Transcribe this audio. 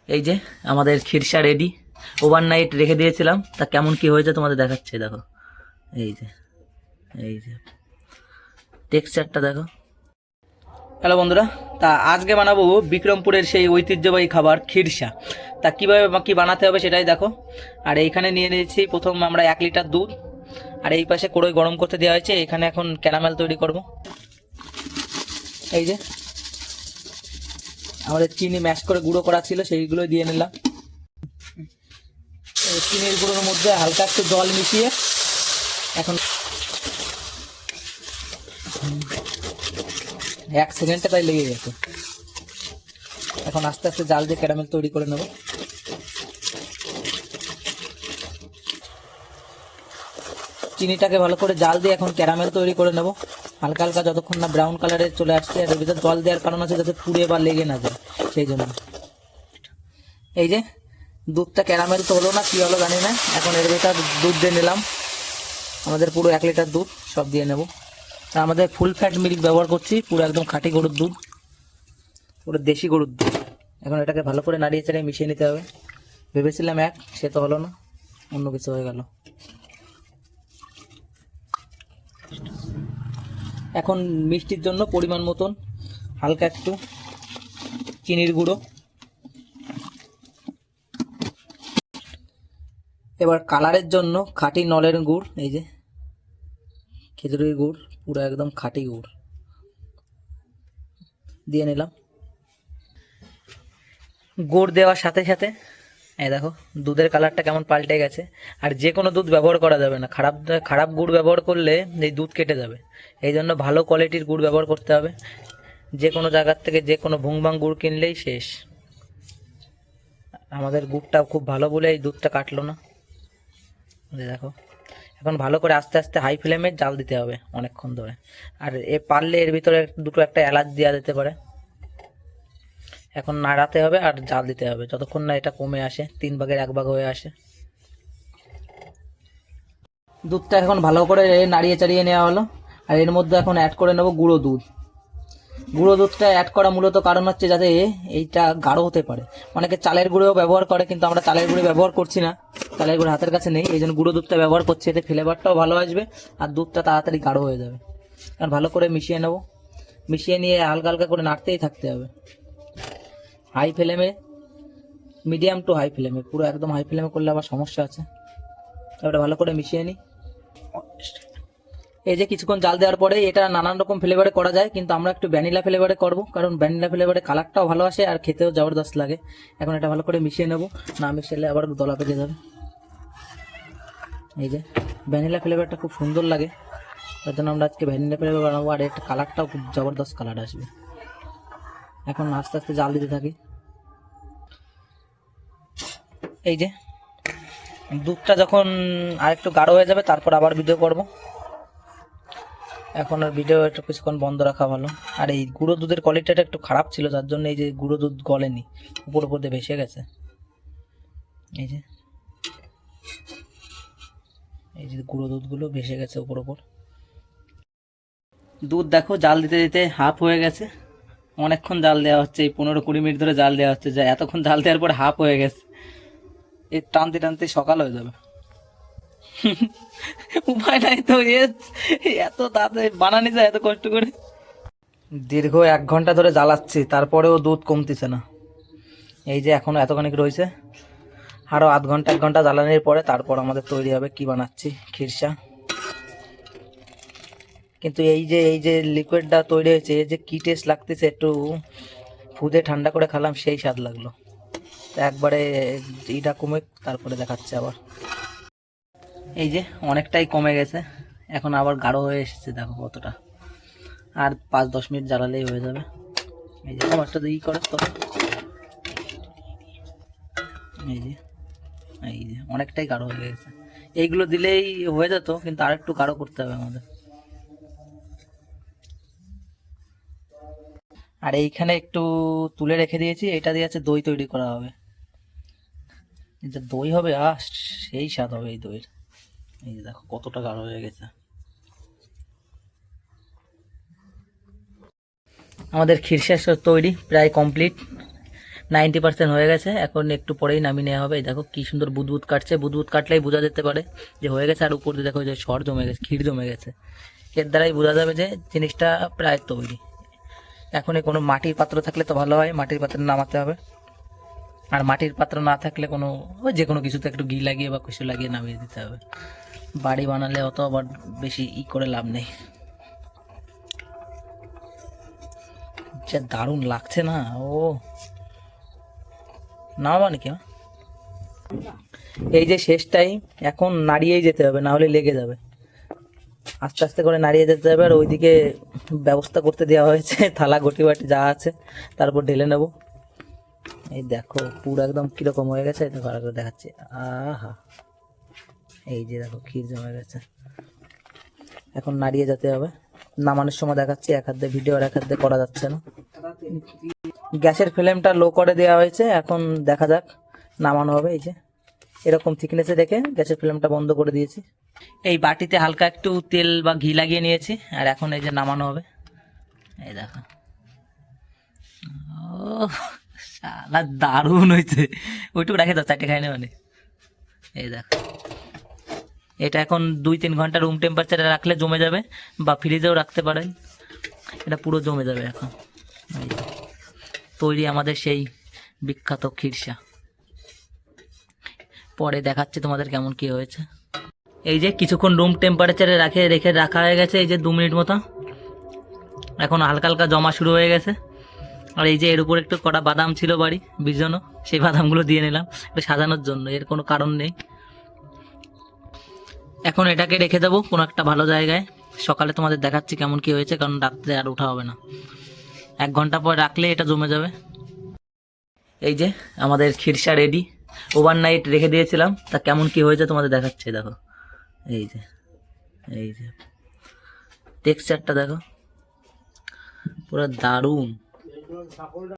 এই যে আমাদের খিরসা রেডি। ওভারনাইট রেখে দিয়েছিলাম, তা কেমন কি হয়েছে তোমাদের দেখাচ্ছে। দেখো এই যে, এই যে টেক্সচারটা দেখো। হ্যালো বন্ধুরা, তা আজকে বানাবো বিক্রমপুরের সেই ঐতিহ্যবাহী খাবার খিরসা। তা কীভাবে কি বানাতে হবে সেটাই দেখো। আর এইখানে নিয়ে নিয়েছি প্রথম আমরা 1 লিটার দুধ, আর এই পাশে কড়াই গরম করতে দেওয়া হয়েছে। এখানে এখন ক্যারামেল তৈরি করব। এই যে আমাদের চিনি ম্যাশ করে গুঁড়ো করা ছিল, সেইগুলো দিয়ে নিলাম। চিনির গুঁড়োর মধ্যে হালকা একটু জল মিশিয়ে এখন 1 সেকেন্ডে তাই লেগে গেছে। এখন আস্তে আস্তে জাল দিয়ে ক্যারামেল তৈরি করে নেব। চিনিটাকে ভালো করে জাল দিয়ে এখন ক্যারামেল তৈরি করে নেব হালকা হালকা, যতক্ষণ না ব্রাউন কালারে চলে আসছে। আর এর ভিতরে জল দেওয়ার কারণ আছে যাতে পুড়ে বা লেগে না যায়, সেই জন্য। এই যে দুধটা ক্যারামেল তো হলো না, কি হলো জানি না। এখন এর ভিতর দুধ দিয়ে নিলাম, আমাদের পুরো 1 লিটার দুধ সব দিয়ে নেব। আর আমাদের ফুল ফ্যাট মিল্ক ব্যবহার করছি, পুরো একদম খাঁটি গরুর দুধ, পুরো দেশি গরুর দুধ। এখন এটাকে ভালো করে নাড়িয়ে চাড়িয়ে মিশিয়ে নিতে হবে। ভেবেছিলাম সে তো হলো না, অন্য কিছু হয়ে গেল। এখন মিষ্টির জন্য পরিমাণ মতন হালকা একটু চিনির গুঁড়ো। এবার কালারের জন্য খাঁটি নলের গুড়, এই যে খেজুরের গুড়, পুরো একদম খাঁটি গুড় দিয়ে নিলাম। গুড় দেওয়ার সাথে সাথে এই দেখো দুধের কালারটা কেমন পাল্টে গেছে। আর যে কোনো দুধ ব্যবহার করা যাবে না, খারাপ খারাপ গুড় ব্যবহার করলে এই দুধ কেটে যাবে। এই জন্য ভালো কোয়ালিটির গুড় ব্যবহার করতে হবে। যে কোনো জায়গার থেকে যে কোনো ভুংবাং গুড় কিনলেই শেষ। আমাদের গুড়টা খুব ভালো বলে এই দুধটা কাটলো না। দেখো এখন ভালো করে আস্তে আস্তে হাই ফ্লেমে জাল দিতে হবে অনেকক্ষণ ধরে। আর পারলে এর ভিতরে দুটো একটা এলাচ দেওয়া যেতে পারে। এখন নাড়াতে হবে আর জাল দিতে হবে যতক্ষণ না এটা কমে আসে, 3 ভাগের 1 ভাগ হয়ে আসে। দুধটা এখন ভালো করে নাড়িয়ে চাড়িয়ে নেওয়া হলো। আর এর মধ্যে এখন অ্যাড করে নেব গুঁড়ো দুধ। গুঁড়ো দুধটা অ্যাড করা মূলত কারণ হচ্ছে যাতে এইটা গাঢ় হতে পারে। অনেকে চালের গুঁড়োও ব্যবহার করে, কিন্তু আমরা চালের গুঁড়ো ব্যবহার করছি না, চালের গুঁড়ো হাতের কাছে নেই। এই জন্য গুঁড়ো দুধটা ব্যবহার করছি, এতে ফ্লেভারটাও ভালো আসবে আর দুধটা তাড়াতাড়ি গাঢ় হয়ে যাবে। কারণ ভালো করে মিশিয়ে নেব, মিশিয়ে নিয়ে হালকা হালকা করে নাড়তেই থাকতে হবে। হাই ফ্লেমে, মিডিয়াম টু হাই ফ্লেমে, পুরো একদম হাই ফ্লেমে করলে আবার সমস্যা আছে। তারপরে ভালো করে মিশিয়ে নিই। এই যে কিছুক্ষণ জাল দেওয়ার পরে এটা নানান রকম ফ্লেভারে করা যায়, কিন্তু আমরা একটু ভ্যানিলা ফ্লেভারে করব, কারণ ভ্যানিলা ফ্লেভারে কালারটাও ভালো আসে আর খেতেও জবরদস্ত লাগে। এখন এটা ভালো করে মিশিয়ে নেব, না মিশালে আবার দলা পেকে যাবে। এই যে ভ্যানিলা ফ্লেভারটা খুব সুন্দর লাগে, তার জন্য আমরা আজকে ভ্যানিলা ফ্লেভার বানাবো। আর এটা কালারটাও খুব জবরদস্ত কালার আসবে। এখন আস্তে আস্তে জাল দিতে থাকি। এই যে দুধটা যখন আরেকটু গাঢ় হয়ে যাবে তারপর আবার ভিডিও করব। এখন আর ভিডিও একটু কিছুক্ষণ বন্ধ রাখা ভালো। আর এই গুঁড়ো দুধের কোয়ালিটিটা একটু খারাপ ছিল, যার জন্য এই যে গুঁড়ো দুধ গলেনি, উপর উপর দিয়ে ভেসে গেছে। এই যে, এই যে গুঁড়ো দুধগুলো ভেসে গেছে উপর উপর। দুধ দেখো জাল দিতে দিতে হাফ হয়ে গেছে। অনেকক্ষণ জাল দেওয়া হচ্ছে, এই 15-20 মিনিট ধরে জাল দেওয়া হচ্ছে, যা এতক্ষণ জাল দেওয়ার পর হাফ হয়ে গেছে। এই টানতে টানতে সকাল হয়ে যাবে। উপায় নাই তো, এত তাড়াতাড়ি বানানি যায় এত কষ্ট করে। দীর্ঘ 1 ঘন্টা ধরে জ্বালাচ্ছি, তারপরেও দুধ কমতেছে না। এই যে এখনো এতখানিক রয়েছে, আরও আধ ঘন্টা 1 ঘন্টা জ্বালানির পরে তারপর আমাদের তৈরি হবে কি বানাচ্ছি, খিরসা। কিন্তু এই যে লিকুইডটা তৈরি হয়েছে, এই যে কি টেস্ট লাগতেছে, একটু ফুদে ঠান্ডা করে খেলাম সেই স্বাদ লাগলো। একবারে এটা কমে তারপরে দেখাচ্ছে আবার। এই যে অনেকটাই কমে গেছে, এখন আবার গাঢ় হয়ে এসেছে, দেখো কতটা। আর 5-10 মিনিট জ্বালালেই হয়ে যাবে। এই যে আমারটা করে তো, এই যে অনেকটাই গাঢ় হয়ে গেছে। এইগুলো দিলেই হয়ে যেত, কিন্তু আর একটু গাঢ় করতে হবে আমাদের। আর এইখানে একটু তুলে রেখে দিয়েছি, এটা দিয়ে আছে দই তৈরি করা হবে। এটা দই হবে, সেই স্বাদ হবে এই দইয়ের। এই যে দেখো কতটা গাঢ় হয়ে গেছে। আমাদের খিরসা তৈরি প্রায় কমপ্লিট। 90% হয়ে গেছে, এখন একটু পরেই নামিয়ে নেওয়া হবে। এই দেখো কি সুন্দর বুদবুদ কাটছে, বুদবুদ কাটলেই বোঝা যেতে পারে যে হয়ে গেছে। আর উপর দিয়ে দেখো যে সর জমে গেছে, ক্ষীর জমে গেছে, এর দ্বারাই বোঝা যাবে যে জিনিসটা প্রায় তৈরি। এখনই কোনো মাটির পাত্র থাকলে তো ভালো হয়, মাটির পাত্রে নামাতে হবে। আর মাটির পাত্র না থাকলে কোনো ওই যে কোনো কিছুতে একটু ঘি লাগিয়ে বা কিছু লাগিয়ে নামিয়ে দিতে হবে। বাড়ি বানালে অত আবার বেশি করে লাভ নেই। যা দারুণ লাগছে না, ও নামাবা নাকি? এই যে শেষ টাইম, এখন নাড়িয়েই যেতে হবে, না হলে লেগে যাবে। আস্তে আস্তে করে নাড়িয়ে যেতে হবে। আর ওইদিকে ব্যবস্থা করতে দেওয়া হয়েছে, থালা ঘটি বাটি যা আছে তারপর ঢেলে নেব। এই দেখো পুরো একদম কিরকম হয়ে গেছে, দেখো আর একবার দেখাচ্ছি। আহা, এই যে দেখো ক্ষীর জমে গেছে, এখন নাড়িয়ে যেতে হবে। নামানোর সময় দেখাচ্ছি, এক হাত দিয়ে ভিডিও আর এক হাত দিয়ে করা যাচ্ছে না। গ্যাসের ফ্লেমটা লো করে দেওয়া হয়েছে, এখন দেখা যাক নামানো হবে। এই যে এরকম থিকনেসে রেখে গ্যাসের ফ্লেমটা বন্ধ করে দিয়েছি। এই বাটিতে হালকা একটু তেল বা ঘি লাগিয়ে নিয়েছি, আর এখন এই যে নামানো হবে। এই দেখো, ও শালা দারুণ হয়েছে। ওইটুকু রেখে দাও, চারটে খাই না মানে। এই দেখো, এটা এখন 2-3 ঘন্টা রুম টেম্পারেচারে রাখলে জমে যাবে, বা ফ্রিজেও রাখতে পারেন, এটা পুরো জমে যাবে। এখন এই যে তৈরি আমাদের সেই বিখ্যাত খিরসা। পরে দেখাচ্ছি তোমাদের কেমন কি হয়েছে। এই যে কিছুক্ষণ রুম টেম্পারেচারে রেখে রাখা হয়ে গেছে, এই যে 2 মিনিট মতো। এখন হালকা হালকা জমা শুরু হয়ে গেছে। আর এই যে এর উপর একটু কটা বাদাম ছিল বাড়ি ভিজানো, সেই বাদামগুলো দিয়ে নিলাম একটু সাজানোর জন্য, এর কোনো কারণ নেই। এখন এটাকে রেখে দেবো কোনো একটা ভালো জায়গায়, সকালে তোমাদের দেখাচ্ছি কেমন কি হয়েছে, কারণ রাত্রে আর ওঠা হবে না। 1 ঘন্টা পর রাখলে এটা জমে যাবে। এই যে আমাদের খিরসা রেডি, ওভারনাইট রেখে দিয়েছিলাম, তা কেমন কি হয়েছে তোমাদের দেখাচ্ছি। দেখো এই যে, এই যে টেক্সচারটা দেখো, পুরো দারুণ।